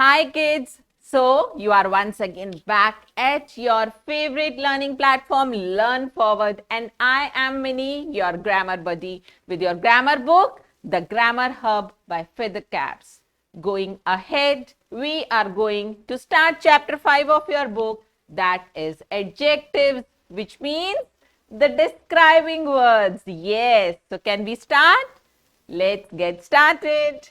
Hi kids, so you are once again back at your favorite learning platform Learn Forward, and I am Minnie, your grammar buddy with your grammar book, The Grammar Hub by Feather Caps. Going ahead, we are going to start chapter 5 of your book, that is adjectives, which means the describing words. Yes, so can we start? Let's get started.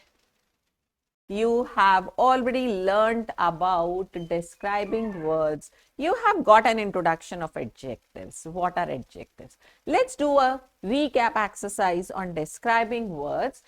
You have already learned about describing words. You have got an introduction of adjectives. What are adjectives? Let's do a recap exercise on describing words.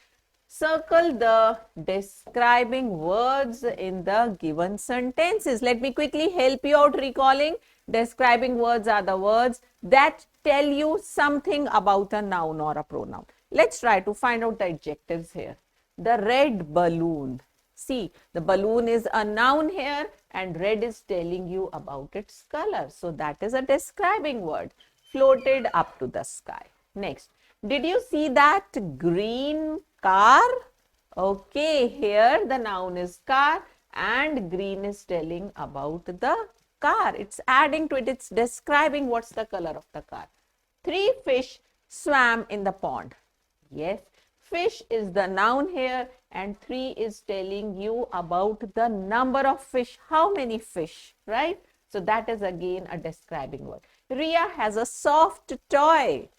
Circle the describing words in the given sentences. Let me quickly help you out recalling. Describing words are the words that tell you something about a noun or a pronoun. Let's try to find out the adjectives here. The red balloon. See, the balloon is a noun here and red is telling you about its color. So that is a describing word. Floated up to the sky. Next, did you see that green car? Okay, here the noun is car and green is telling about the car. It's adding to it. It's describing what's the color of the car. 3 fish swam in the pond. Yes, fish is the noun here and 3 is telling you about the number of fish, how many fish, right? So that is again a describing word. Ria has a soft toy.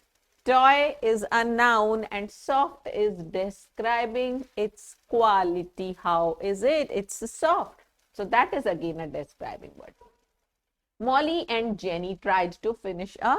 Toy is a noun and soft is describing its quality. How is it? It's soft. So that is again a describing word. Molly and Jenny tried to finish a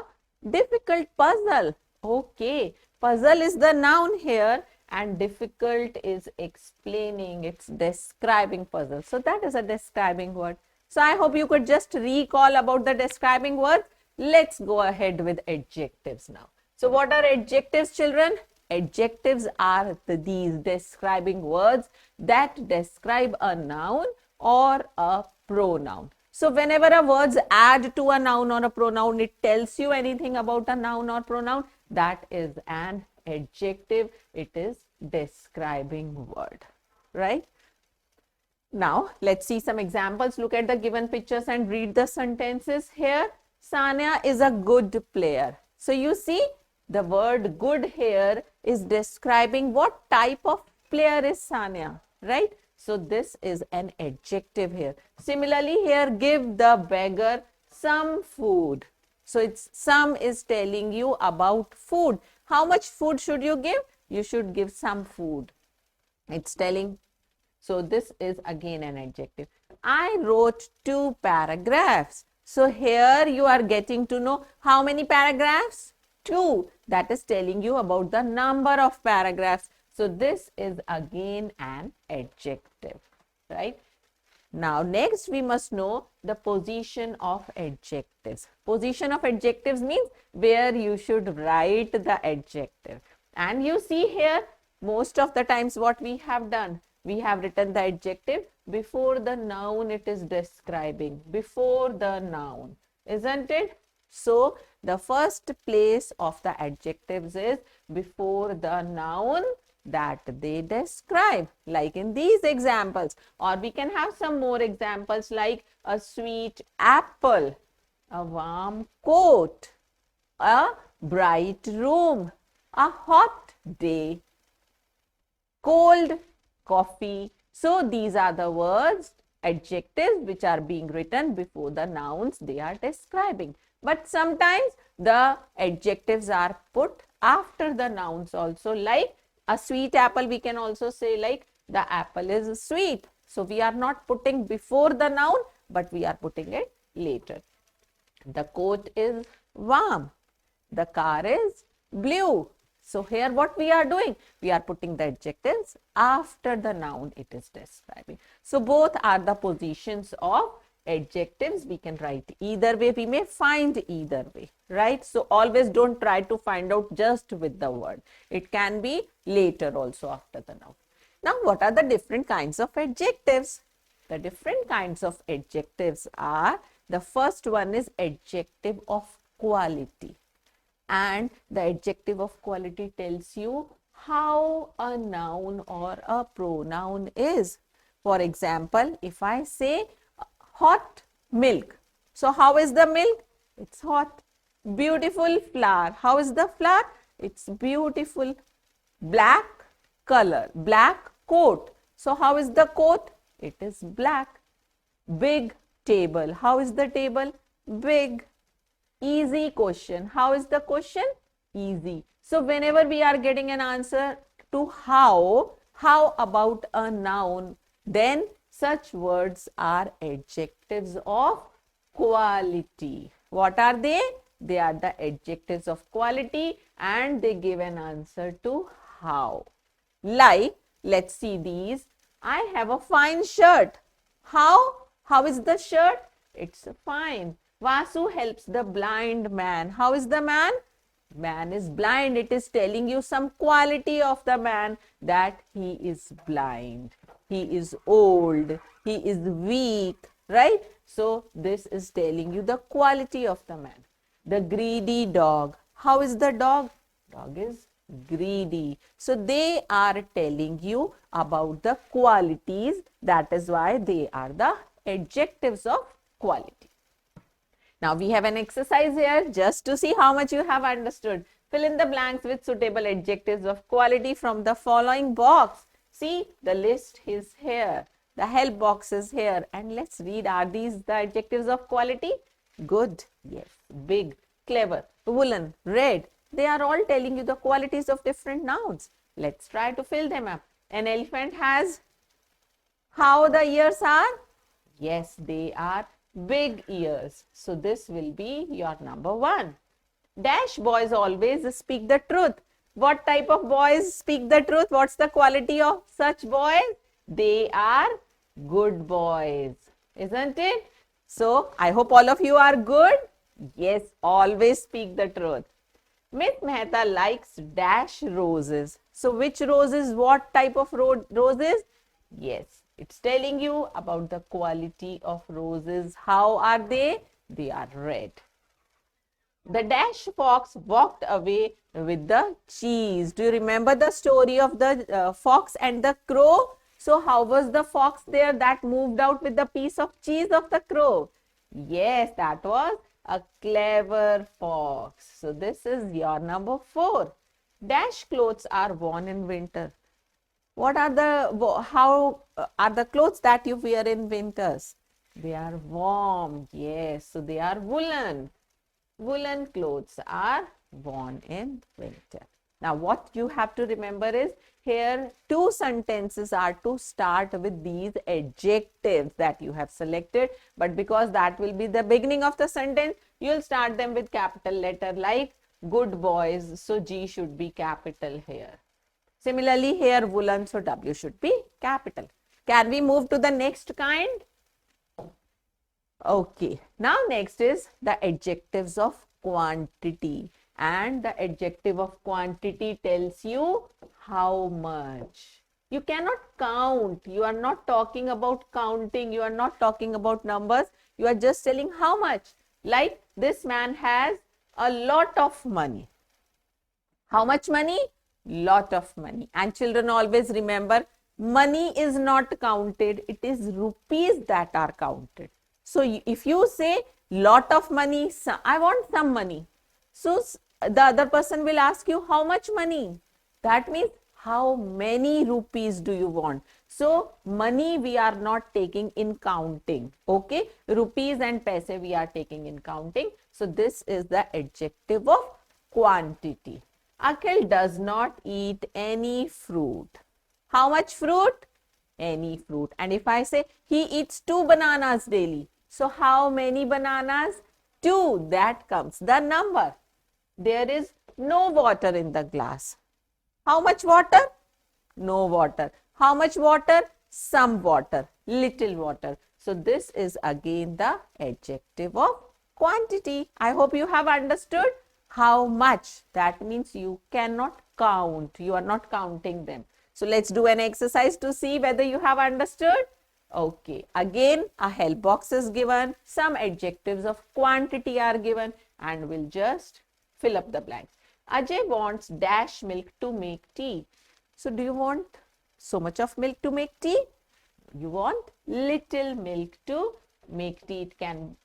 difficult puzzle. Okay, puzzle is the noun here and difficult is explaining, it's describing puzzle. So that is a describing word. So I hope you could just recall about the describing words. Let's go ahead with adjectives now. So what are adjectives, children? Adjectives are these describing words that describe a noun or a pronoun. So whenever a words add to a noun or a pronoun, it tells you anything about a noun or pronoun, that is an adjective. It is describing word, right? Now, let's see some examples. Look at the given pictures and read the sentences here. Sanya is a good player. So you see, the word good here is describing what type of player is Sanya, right? So this is an adjective here. Similarly, here, give the beggar some food. So it's some is telling you about food. How much food should you give? You should give some food. It's telling. So this is again an adjective. I wrote 2 paragraphs. So here you are getting to know how many paragraphs? 2. That is telling you about the number of paragraphs. So this is again an adjective, right? Now next we must know the position of adjectives. Position of adjectives means where you should write the adjective. And you see here, most of the times what we have done, we have written the adjective before the noun it is describing, before the noun, isn't it? So the first place of the adjectives is before the noun that they describe, like in these examples. Or we can have some more examples like a sweet apple, a warm coat, a bright room, a hot day, cold coffee. So these are the words, adjectives which are being written before the nouns they are describing. But sometimes the adjectives are put after the nouns also, like a sweet apple, we can also say like the apple is sweet. So we are not putting before the noun, but we are putting it later. The coat is warm. The car is blue. So here what we are doing? We are putting the adjectives after the noun it is describing. So both are the positions of adjectives. We can write either way. We may find either way, right? So always don't try to find out just with the word. It can be later also after the noun. Now what are the different kinds of adjectives? The different kinds of adjectives are, the first one is adjective of quality. And the adjective of quality tells you how a noun or a pronoun is. For example, if I say hot milk, so how is the milk? It's hot. Beautiful flower. How is the flower? It's beautiful. Black color, black coat. So how is the coat? It is black. Big table. How is the table? Big. Easy question. How is the question? Easy. So whenever we are getting an answer to how about a noun, then such words are adjectives of quality. What are they? They are the adjectives of quality and they give an answer to how. Like, let's see these. I have a fine shirt. How? How is the shirt? It's fine. Vasu helps the blind man. How is the man? Man is blind. It is telling you some quality of the man, that he is blind. He is old. He is weak. Right? So, this is telling you the quality of the man. The greedy dog. How is the dog? Dog is greedy. So, they are telling you about the qualities. That is why they are the adjectives of quality. Now, we have an exercise here just to see how much you have understood. Fill in the blanks with suitable adjectives of quality from the following box. See, the list is here. The help box is here. And let's read, are these the adjectives of quality? Good, yes. Big, clever, woolen, red. They are all telling you the qualities of different nouns. Let's try to fill them up. An elephant has, how the ears are? Yes, they are big ears. So this will be your number 1. Dash boys always speak the truth. What type of boys speak the truth? What's the quality of such boys? They are good boys, isn't it? So I hope all of you are good. Yes, always speak the truth. Miss Mehta likes dash roses. So which roses? What type of roses? Yes, it's telling you about the quality of roses. How are they? They are red. The dash fox walked away with the cheese. Do you remember the story of the fox and the crow? So how was the fox there that moved out with the piece of cheese of the crow? Yes, that was a clever fox. So this is your number 4. Dash clothes are worn in winter. What are how are the clothes that you wear in winters? They are warm. Yes, so they are woolen. Woolen clothes are worn in winter. Now, what you have to remember is, here 2 sentences are to start with these adjectives that you have selected. But because that will be the beginning of the sentence, you will start them with capital letter like good boys. So, G should be capital here. Similarly, here woolen, so W should be capital. Can we move to the next kind? Okay, now next is the adjectives of quantity. And the adjective of quantity tells you how much. You cannot count. You are not talking about counting. You are not talking about numbers. You are just telling how much. Like this man has a lot of money. How much money? Lot of money. And children always remember, money is not counted. It is rupees that are counted. So if you say lot of money, I want some money. So the other person will ask you how much money. That means how many rupees do you want. So money we are not taking in counting. Okay. Rupees and paise we are taking in counting. So this is the adjective of quantity. Akhil does not eat any fruit. How much fruit? Any fruit. And if I say he eats 2 bananas daily. So how many bananas? 2. That comes the number. There is no water in the glass. How much water? No water. How much water? Some water. Little water. So this is again the adjective of quantity. I hope you have understood. How much? That means you cannot count. You are not counting them. So let's do an exercise to see whether you have understood. Okay, again a help box is given. Some adjectives of quantity are given and we'll just fill up the blanks. Ajay wants dash milk to make tea. So do you want so much of milk to make tea? You want little milk to make tea. It can.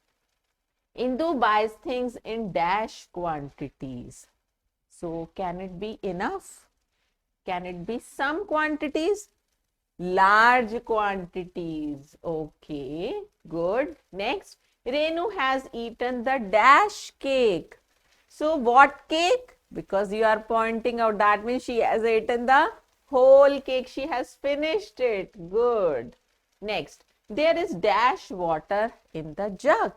Indu buys things in dash quantities. So can it be enough? Can it be some quantities? Large quantities. Okay, good. Next, Renu has eaten the dash cake. So what cake? Because you are pointing out, that means she has eaten the whole cake. She has finished it. Good. Next, there is dash water in the jug.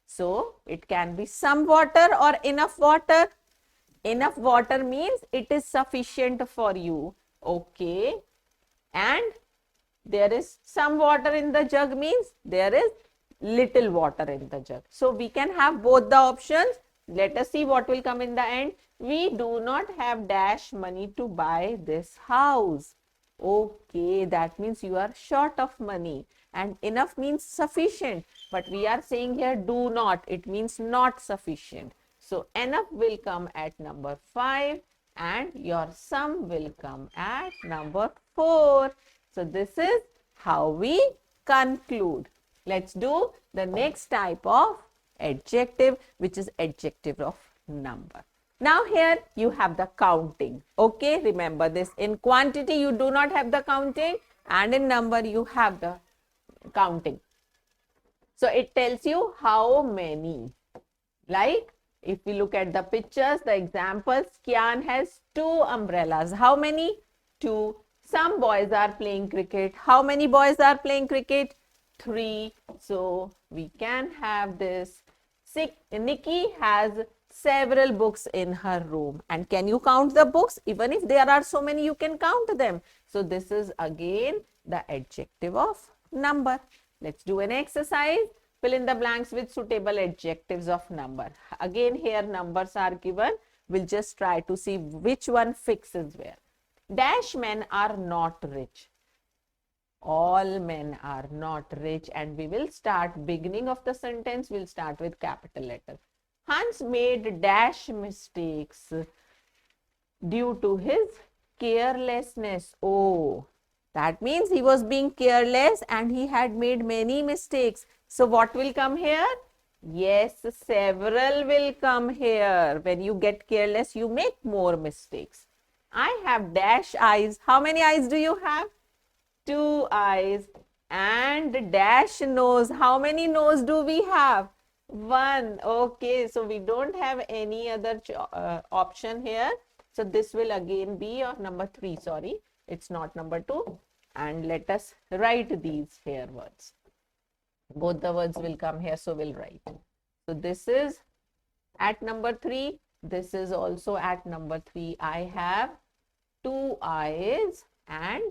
So it can be some water or enough water. Enough water means it is sufficient for you. Okay. And there is some water in the jug means there is little water in the jug. So we can have both the options. Let us see what will come in the end. We do not have dash money to buy this house. Okay, that means you are short of money, and enough means sufficient, but we are saying here do not, it means not sufficient. So enough will come at number 5 and your sum will come at number 4. So this is how we conclude. Let's do the next type of adjective, which is adjective of number. Now here you have the counting. Okay, remember this. In quantity you do not have the counting, and in number you have the counting. So it tells you how many. Like if we look at the pictures, the examples, Kian has 2 umbrellas. How many? 2. Some boys are playing cricket. How many boys are playing cricket? 3. So we can have this. Nikki has several books in her room. And can you count the books? Even if there are so many, you can count them. So this is again the adjective of number. Let's do an exercise. Fill in the blanks with suitable adjectives of number. Again, here numbers are given. We'll just try to see which one fixes where. Dash men are not rich. All men are not rich, and we will start beginning of the sentence. We'll start with capital letter. Hans made dash mistakes due to his carelessness. Oh, that means he was being careless and he had made many mistakes. So what will come here? Yes, several will come here. When you get careless, you make more mistakes. I have dash eyes. How many eyes do you have? 2 eyes. And dash nose. How many nose do we have? 1. Okay, so we don't have any other option here. So this will again be your number 3. Sorry, it's not number 2. And let us write these here words. Both the words will come here, so we'll write. So this is at number 3. This is also at number 3. I have 2 eyes and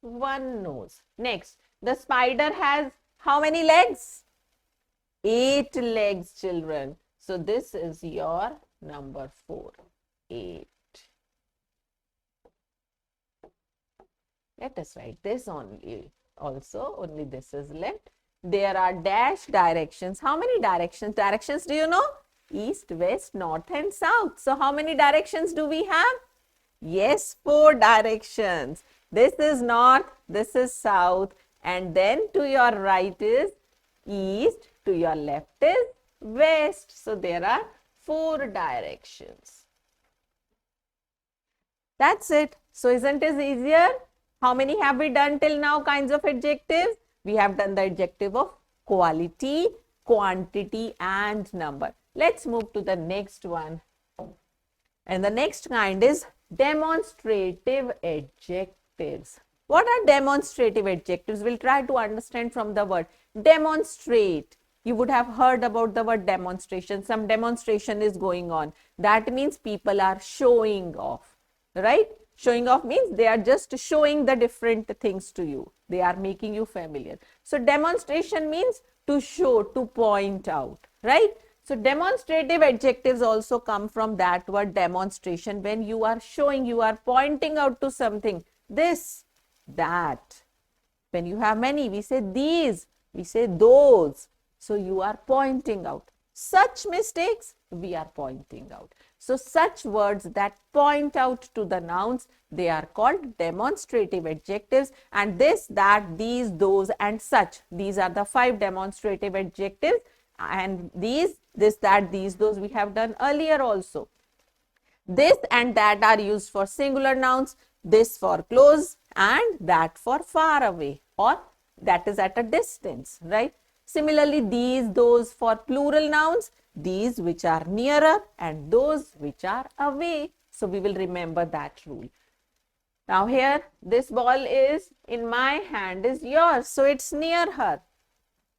1 nose. Next, the spider has how many legs? 8 legs, children. So this is your number 4. 8. Let us write this only. Also, only this is left. There are dash directions. How many directions? Directions, do you know? East, west, north and south. So how many directions do we have? Yes, 4 directions. This is north, this is south, and then to your right is east, to your left is west. So there are 4 directions. That's it. So isn't it easier? How many have we done till now kinds of adjectives? We have done the adjective of quality, quantity and number. Let's move to the next one. And the next kind is demonstrative adjectives. What are demonstrative adjectives? We'll try to understand from the word demonstrate. You would have heard about the word demonstration. Some demonstration is going on. That means people are showing off, right? Showing off means they are just showing the different things to you. They are making you familiar. So demonstration means to show, to point out, right? So demonstrative adjectives also come from that word demonstration. When you are showing, you are pointing out to something. This, that. When you have many, we say these, we say those. So you are pointing out. Such mistakes we are pointing out. So such words that point out to the nouns, they are called demonstrative adjectives. And this, that, these, those and such, these are the 5 demonstrative adjectives. And these, this, that, these, those we have done earlier also. This and that are used for singular nouns, this for close and that for far away, or that is at a distance, right? Similarly, these, those for plural nouns, these which are nearer and those which are away. So we will remember that rule. Now here, this ball is in my hand is yours, so it's near her.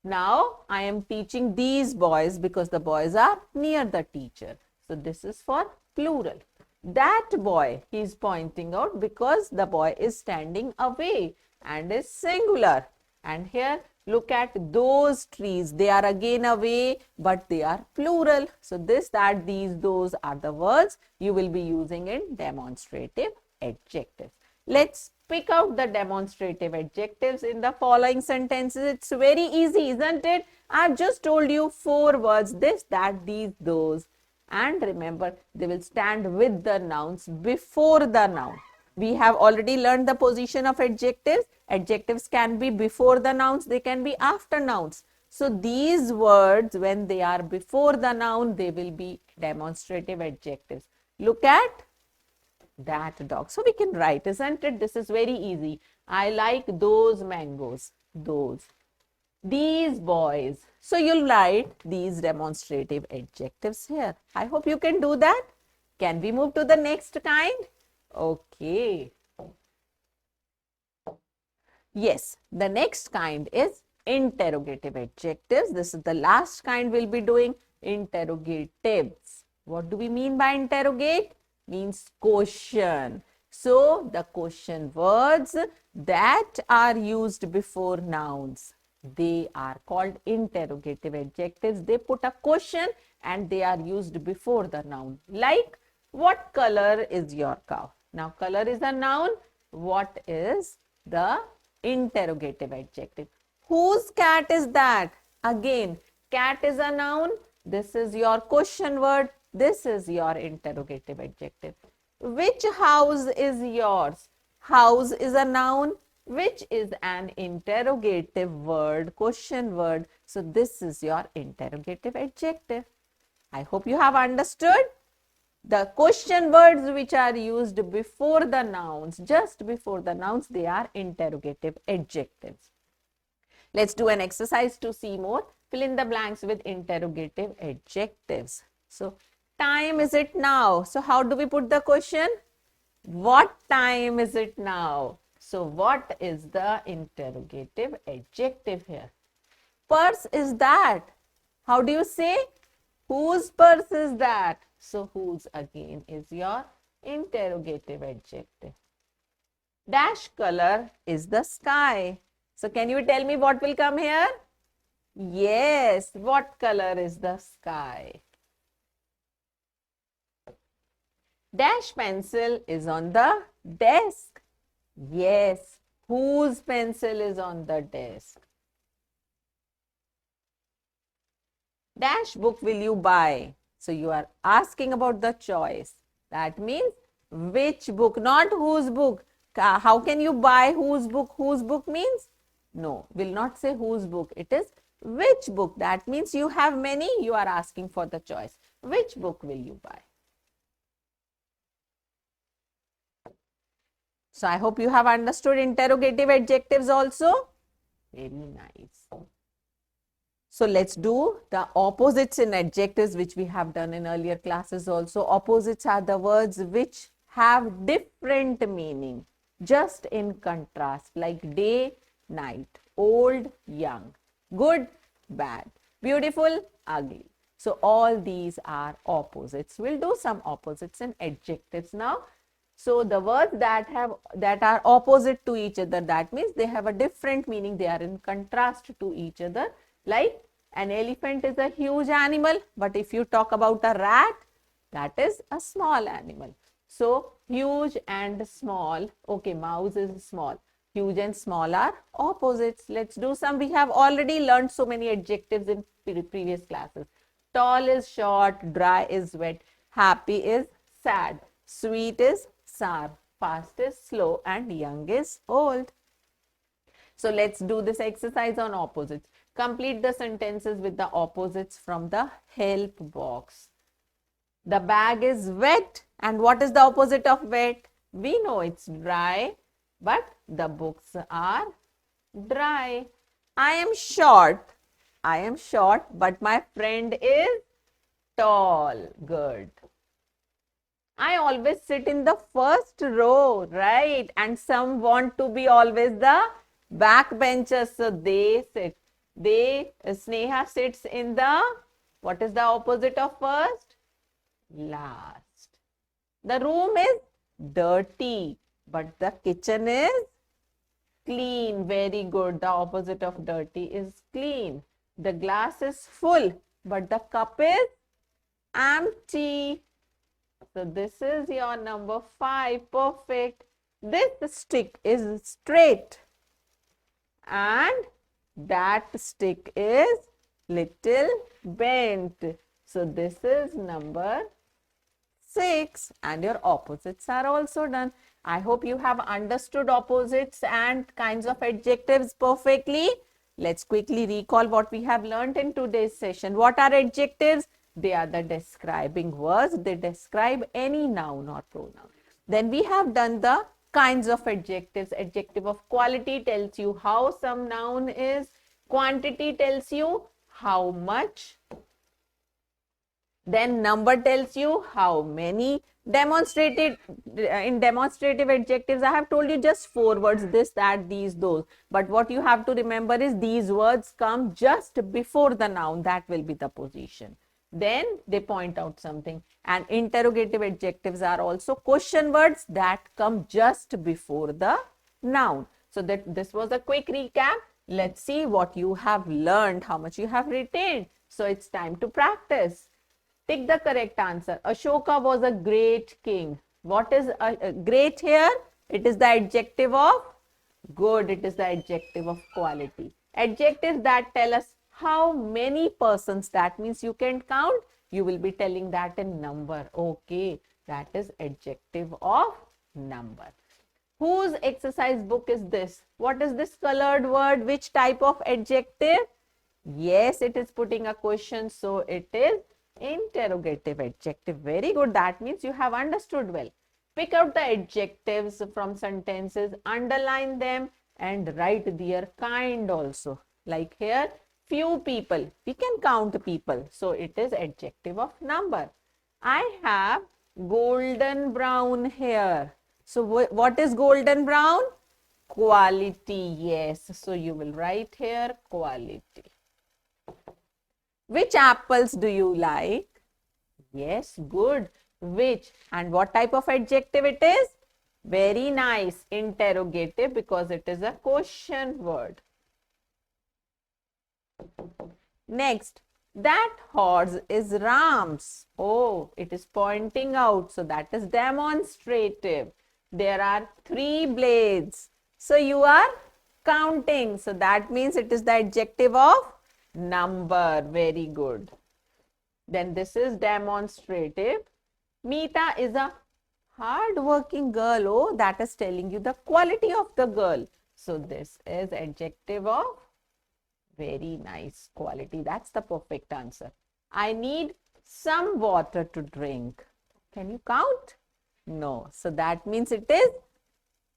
Now I am teaching these boys because the boys are near the teacher. So this is for plural. That boy, he is pointing out because the boy is standing away and is singular. And here, look at those trees. They are again away, but they are plural. So this, that, these, those are the words you will be using in demonstrative adjectives. Let's pick out the demonstrative adjectives in the following sentences. It's very easy, isn't it? I've just told you 4 words, this, that, these, those. And remember, they will stand with the nouns before the noun. We have already learned the position of adjectives. Adjectives can be before the nouns, they can be after nouns. So these words, when they are before the noun, they will be demonstrative adjectives. Look at that dog. So we can write, isn't it? This is very easy. I like those mangoes. Those. These boys. So you'll write these demonstrative adjectives here. I hope you can do that. Can we move to the next kind? Okay. Yes, the next kind is interrogative adjectives. This is the last kind we'll be doing. Interrogatives. What do we mean by interrogate? Means question. So the question words that are used before nouns, they are called interrogative adjectives. They put a question and they are used before the noun. Like, what color is your cow? Now, color is a noun. What is the interrogative adjective? Whose cat is that? Again, cat is a noun. This is your question word. This is your interrogative adjective. Which house is yours? House is a noun, which is an interrogative word, question word. So this is your interrogative adjective. I hope you have understood. The question words which are used before the nouns, just before the nouns, they are interrogative adjectives. Let's do an exercise to see more. Fill in the blanks with interrogative adjectives. So, time is it now? So, how do we put the question? What time is it now? So, what is the interrogative adjective here? Purse is that. How do you say? Whose purse is that? So, whose again is your interrogative adjective. Dash color is the sky. So, can you tell me what will come here? Yes, what color is the sky? Dash pencil is on the desk. Yes, whose pencil is on the desk? Dash book will you buy? So you are asking about the choice. That means which book, not whose book. How can you buy whose book? Whose book means? No, will not say whose book. It is which book. That means you have many, you are asking for the choice. Which book will you buy? So I hope you have understood interrogative adjectives also. Very nice. So let's do the opposites in adjectives, which we have done in earlier classes also. Opposites are the words which have different meaning, just in contrast, like day, night, old, young, good, bad, beautiful, ugly. So all these are opposites. We'll do some opposites in adjectives now. So the words that are opposite to each other, that means they have a different meaning. They are in contrast to each other. Like an elephant is a huge animal, but if you talk about a rat, that is a small animal. So huge and small. Okay, mouse is small. Huge and small are opposites. Let's do some. We have already learned so many adjectives in previous classes. Tall is short, dry is wet, happy is sad, sweet is sour, fast is slow, and young is old. So let's do this exercise on opposites. Complete the sentences with the opposites from the help box. The bag is wet. And what is the opposite of wet? We know it's dry, but the books are dry. I am short. I am short, but my friend is tall. Good. I always sit in the first row, right? And some want to be always the backbenchers, so they sit. Sneha sits in the, what is the opposite of first? Last. The room is dirty, but the kitchen is clean. Very good. The opposite of dirty is clean. The glass is full, but the cup is empty. So this is your number 5. Perfect. This stick is straight and that stick is little bent. So this is number 6 and your opposites are also done. I hope you have understood opposites and kinds of adjectives perfectly. Let's quickly recall what we have learned in today's session. What are adjectives? They are the describing words. They describe any noun or pronoun. Then we have done the kinds of adjectives. Adjective of quality tells you how some noun is. Quantity tells you how much. Then number tells you how many. In demonstrative adjectives, I have told you just 4 words, this, that, these, those. But what you have to remember is these words come just before the noun. That will be the position. Then they point out something. And interrogative adjectives are also question words that come just before the noun. So that this was a quick recap. Let's see what you have learned, how much you have retained. So it's time to practice. Take the correct answer. Ashoka was a great king. What is great here? It is the adjective of good. It is the adjective of quality. Adjectives that tell us how many persons, that means you can count. You will be telling that in number. Okay, that is adjective of number. Whose exercise book is this? What is this colored word? Which type of adjective? Yes, it is putting a question. So it is interrogative adjective. Very good. That means you have understood well. Pick out the adjectives from sentences, underline them and write their kind also. Like here, few people. We can count people. So it is adjective of number. I have golden brown hair. So what is golden brown? Quality. Yes. So you will write here quality. Which apples do you like? Yes, good. Which? And what type of adjective it is? Very nice. Interrogative, because it is a question word. Next, that horse is Ram's. Oh, it is pointing out. So that is demonstrative. There are 3 blades. So you are counting. So that means it is the adjective of number. Very good. Then this is demonstrative. Meeta is a hard-working girl. Oh, that is telling you the quality of the girl. So this is adjective of very nice quality. That's the perfect answer. I need some water to drink. Can you count? No. So that means it is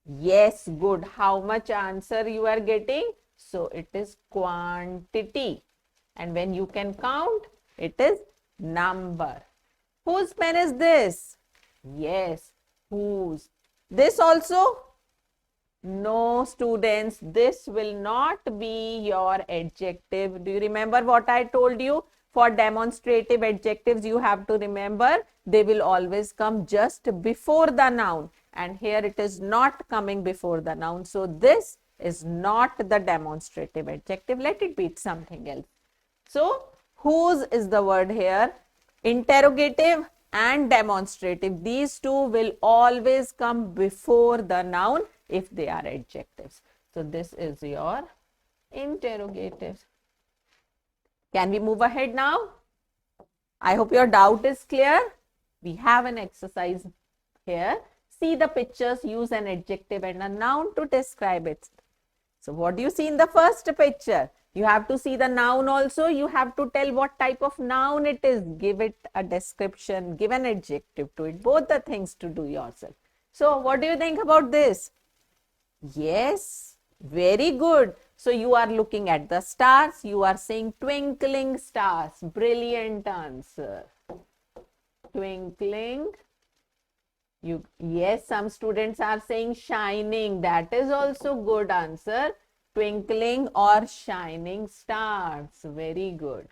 yes, good. How much answer you are getting? So it is quantity. And when you can count, it is number. Whose pen is this? Yes, whose? This also? No, students, this will not be your adjective. Do you remember what I told you? For demonstrative adjectives, you have to remember they will always come just before the noun. And here it is not coming before the noun. So this is not the demonstrative adjective. Let it be something else. So whose is the word here? Interrogative and demonstrative. These two will always come before the noun if they are adjectives. So this is your interrogative. Can we move ahead now? I hope your doubt is clear. We have an exercise here. See the pictures, use an adjective and a noun to describe it. So what do you see in the first picture? You have to see the noun also. You have to tell what type of noun it is. Give it a description, give an adjective to it. Both the things to do yourself. So what do you think about this? Yes, very good. So you are looking at the stars. You are saying twinkling stars. Brilliant answer. Twinkling. Yes, some students are saying shining. That is also good answer. Twinkling or shining stars. Very good.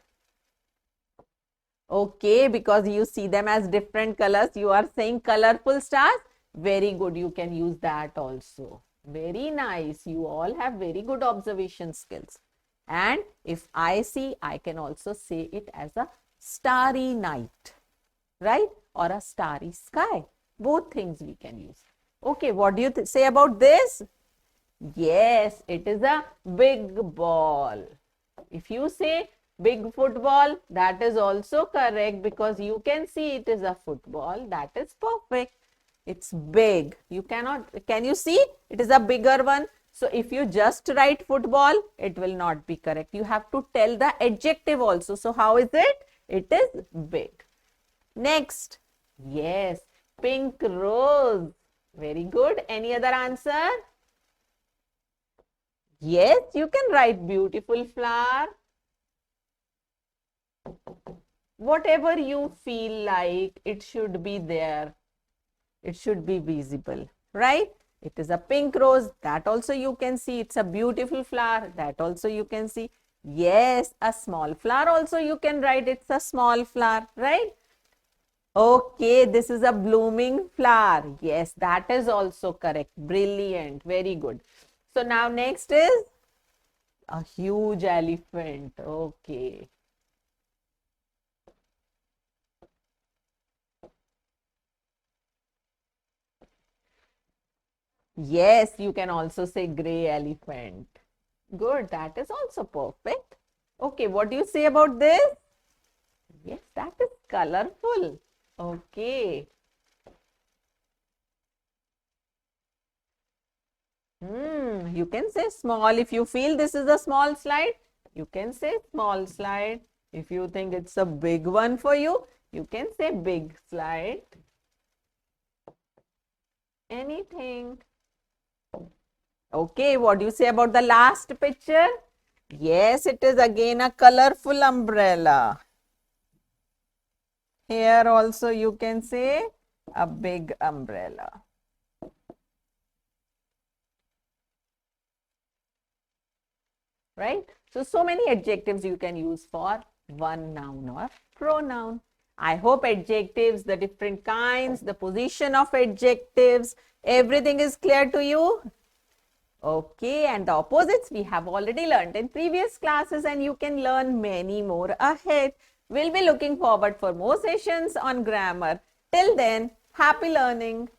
Okay, because you see them as different colors. You are saying colorful stars. Very good. You can use that also. Very nice. You all have very good observation skills. And if I see, I can also say it as a starry night, right? Or a starry sky. Both things we can use. Okay, what do you say about this? Yes, it is a big ball. If you say big football, that is also correct because you can see it is a football. That is perfect. It's big. You cannot, can you see? It is a bigger one. So if you just write football, it will not be correct. You have to tell the adjective also. So how is it? It is big. Next. Yes. Pink rose. Very good. Any other answer? Yes, you can write beautiful flower. Whatever you feel like, it should be there. It should be visible, right? It is a pink rose. That also you can see. It's a beautiful flower. That also you can see. Yes, a small flower also you can write. It's a small flower, right? Okay, this is a blooming flower. Yes, that is also correct. Brilliant. Very good. So now next is a huge elephant. Okay. Yes, you can also say gray elephant. Good. That is also perfect. Okay, what do you say about this? Yes, that is colorful. Okay. You can say small. If you feel this is a small slide, you can say small slide. If you think it's a big one for you, you can say big slide. Anything. Okay, what do you say about the last picture? Yes, it is again a colorful umbrella. Here also you can say a big umbrella. Right? So many adjectives you can use for one noun or pronoun. I hope adjectives, the different kinds, the position of adjectives, everything is clear to you. Okay, and the opposites we have already learned in previous classes and you can learn many more ahead. We'll be looking forward for more sessions on grammar. Till then, happy learning.